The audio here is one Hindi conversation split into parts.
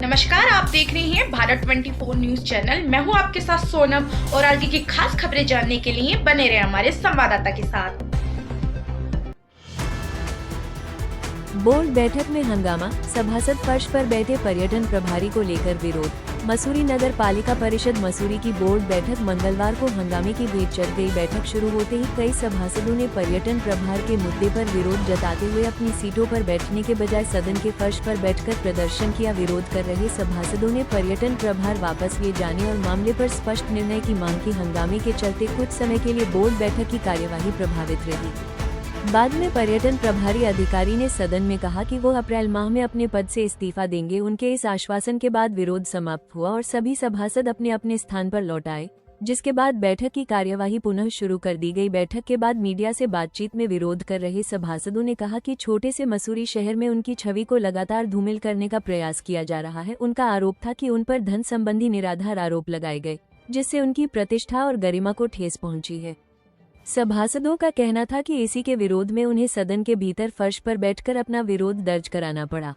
नमस्कार, आप देख रहे हैं भारत 24 न्यूज चैनल। मैं हूं आपके साथ सोनम और आगे की खास खबरें जानने के लिए बने रहे हमारे संवाददाता के साथ। बोर्ड बैठक में हंगामा, सभासद फर्श पर बैठे पर्यटन प्रभारी को लेकर विरोध। मसूरी नगर पालिका परिषद मसूरी की बोर्ड बैठक मंगलवार को हंगामे की भेंट चढ़ गई। बैठक शुरू होते ही कई सभासदों ने पर्यटन प्रभार के मुद्दे पर विरोध जताते हुए अपनी सीटों पर बैठने के बजाय सदन के फर्श पर बैठकर प्रदर्शन किया। विरोध कर रहे सभासदों ने पर्यटन प्रभार वापस लिए जाने और मामले पर स्पष्ट निर्णय की मांग की। हंगामे के चलते कुछ समय के लिए बोर्ड बैठक की कार्यवाही प्रभावित रही। बाद में पर्यटन प्रभारी अधिकारी ने सदन में कहा कि वो अप्रैल माह में अपने पद से इस्तीफा देंगे। उनके इस आश्वासन के बाद विरोध समाप्त हुआ और सभी सभासद अपने अपने स्थान पर लौट आए, जिसके बाद बैठक की कार्यवाही पुनः शुरू कर दी गई। बैठक के बाद मीडिया से बातचीत में विरोध कर रहे सभासदों ने कहा कि छोटे से मसूरी शहर में उनकी छवि को लगातार धूमिल करने का प्रयास किया जा रहा है। उनका आरोप था कि उन पर धन संबंधी निराधार आरोप लगाए गए, जिससे उनकी प्रतिष्ठा और गरिमा को ठेस पहुंची है। सभासदों का कहना था कि इसी के विरोध में उन्हें सदन के भीतर फर्श पर बैठकर अपना विरोध दर्ज कराना पड़ा।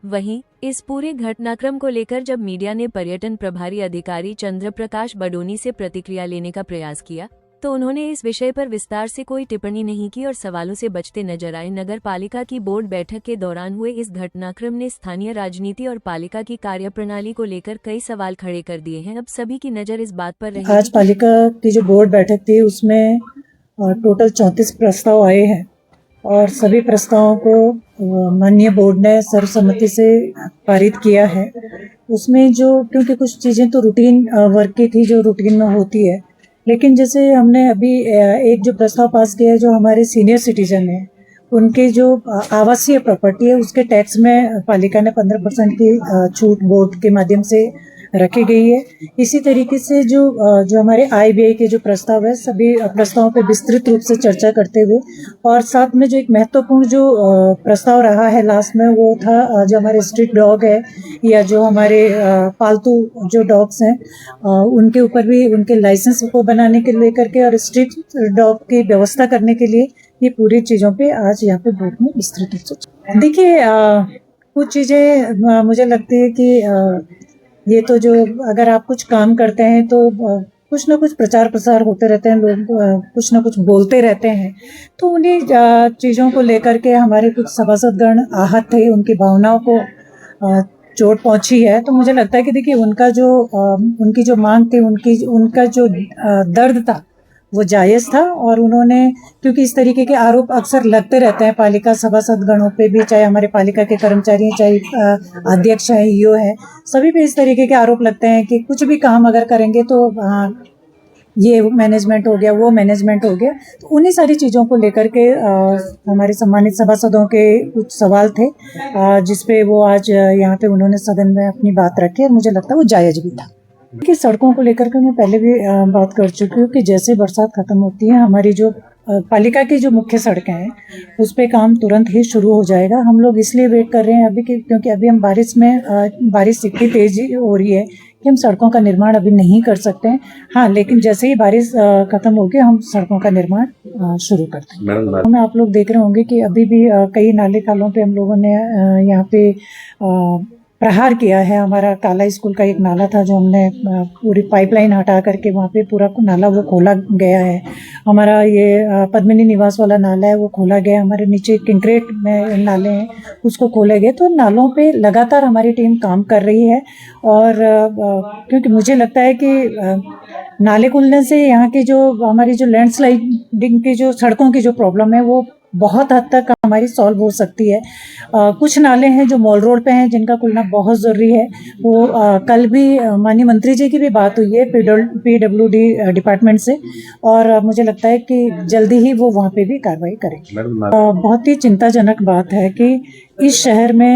वहीं इस पूरे घटनाक्रम को लेकर जब मीडिया ने पर्यटन प्रभारी अधिकारी चंद्रप्रकाश बडोनी से प्रतिक्रिया लेने का प्रयास किया तो उन्होंने इस विषय पर विस्तार से कोई टिप्पणी नहीं की और सवालों से बचते नजर आए। नगर पालिका की बोर्ड बैठक के दौरान हुए इस घटनाक्रम ने स्थानीय राजनीति और पालिका की कार्यप्रणाली को लेकर कई सवाल खड़े कर दिए हैं। अब सभी की नजर इस बात पर रही। आज पालिका की जो बोर्ड बैठक थी उसमें टोटल 34 प्रस्ताव आए हैं और सभी प्रस्तावों को माननीय बोर्ड ने सर्वसम्मति से पारित किया है। उसमें जो क्योंकि कुछ चीज़ें तो रूटीन वर्क की थी जो रूटीन में होती है, लेकिन जैसे हमने अभी एक जो प्रस्ताव पास किया है जो हमारे सीनियर सिटीजन हैं उनके जो आवासीय प्रॉपर्टी है उसके टैक्स में पालिका ने 15% की छूट बोर्ड के माध्यम से रखी गई है। इसी तरीके से जो हमारे IBI के जो प्रस्ताव है सभी प्रस्तावों पे विस्तृत रूप से चर्चा करते हुए और साथ में जो एक महत्वपूर्ण जो प्रस्ताव रहा है लास्ट में वो था जो हमारे स्ट्रीट डॉग है या जो हमारे पालतू जो डॉग्स हैं उनके ऊपर भी उनके लाइसेंस को बनाने के लेकर के और स्ट्रीट डॉग की व्यवस्था करने के लिए ये पूरी चीज़ों पे आज यहाँ पे बोर्ड में विस्तृत रूप से देखिए कुछ चीज़ें मुझे लगती है कि ये तो जो अगर आप कुछ काम करते हैं तो कुछ ना कुछ प्रचार प्रसार होते रहते हैं, लोग कुछ ना कुछ बोलते रहते हैं, तो उन्हीं चीज़ों को लेकर के हमारे कुछ सभासदगण आहत थे, उनकी भावनाओं को चोट पहुंची है। तो मुझे लगता है कि देखिए उनकी जो मांग थी उनका जो दर्द था वो जायज़ था और उन्होंने क्योंकि इस तरीके के आरोप अक्सर लगते रहते हैं पालिका सभासदगणों पे भी, चाहे हमारे पालिका के कर्मचारी हैं, चाहे अध्यक्ष हैं, EO है, सभी पे इस तरीके के आरोप लगते हैं कि कुछ भी काम अगर करेंगे तो ये मैनेजमेंट हो गया, वो मैनेजमेंट हो गया। तो उन्हीं सारी चीज़ों को लेकर के हमारे सम्मानित सभासदों के कुछ सवाल थे जिसपे वो आज यहाँ पे उन्होंने सदन में अपनी बात रखी और मुझे लगता है वो जायज़ भी था। कि सड़कों को लेकर के मैं पहले भी बात कर चुकी हूँ कि जैसे बरसात ख़त्म होती है हमारी जो पालिका की जो मुख्य सड़कें हैं उस पे काम तुरंत ही शुरू हो जाएगा। हम लोग इसलिए वेट कर रहे हैं अभी क्योंकि अभी हम बारिश इतनी तेज़ हो रही है कि हम सड़कों का निर्माण अभी नहीं कर सकते हैं। हाँ, लेकिन जैसे ही बारिश ख़त्म होगी हम सड़कों का निर्माण शुरू करते हैं। मैं आप लोग देख रहे होंगे कि अभी भी कई नाले खालों पे हम लोगों ने यहाँ पे प्रहार किया है। हमारा काला स्कूल का एक नाला था जो हमने पूरी पाइपलाइन हटा करके वहाँ पे पूरा नाला वो खोला गया है। हमारा ये पद्मिनी निवास वाला नाला है वो खोला गया। हमारे नीचे किंक्रेट में नाले हैं उसको खोले गए। तो नालों पे लगातार हमारी टीम काम कर रही है और क्योंकि मुझे लगता है कि नाले खुलने से यहाँ की जो हमारी जो लैंडस्लाइडिंग की जो सड़कों की जो प्रॉब्लम है वो बहुत हद तक हमारी सॉल्व हो सकती है। कुछ नाले हैं जो मॉल रोड पे हैं जिनका खुलना बहुत ज़रूरी है। वो कल भी माननीय मंत्री जी की भी बात हुई है PWD डिपार्टमेंट से और मुझे लगता है कि जल्दी ही वो वहाँ पे भी कार्रवाई करेंगे। बहुत ही चिंताजनक बात है कि इस शहर में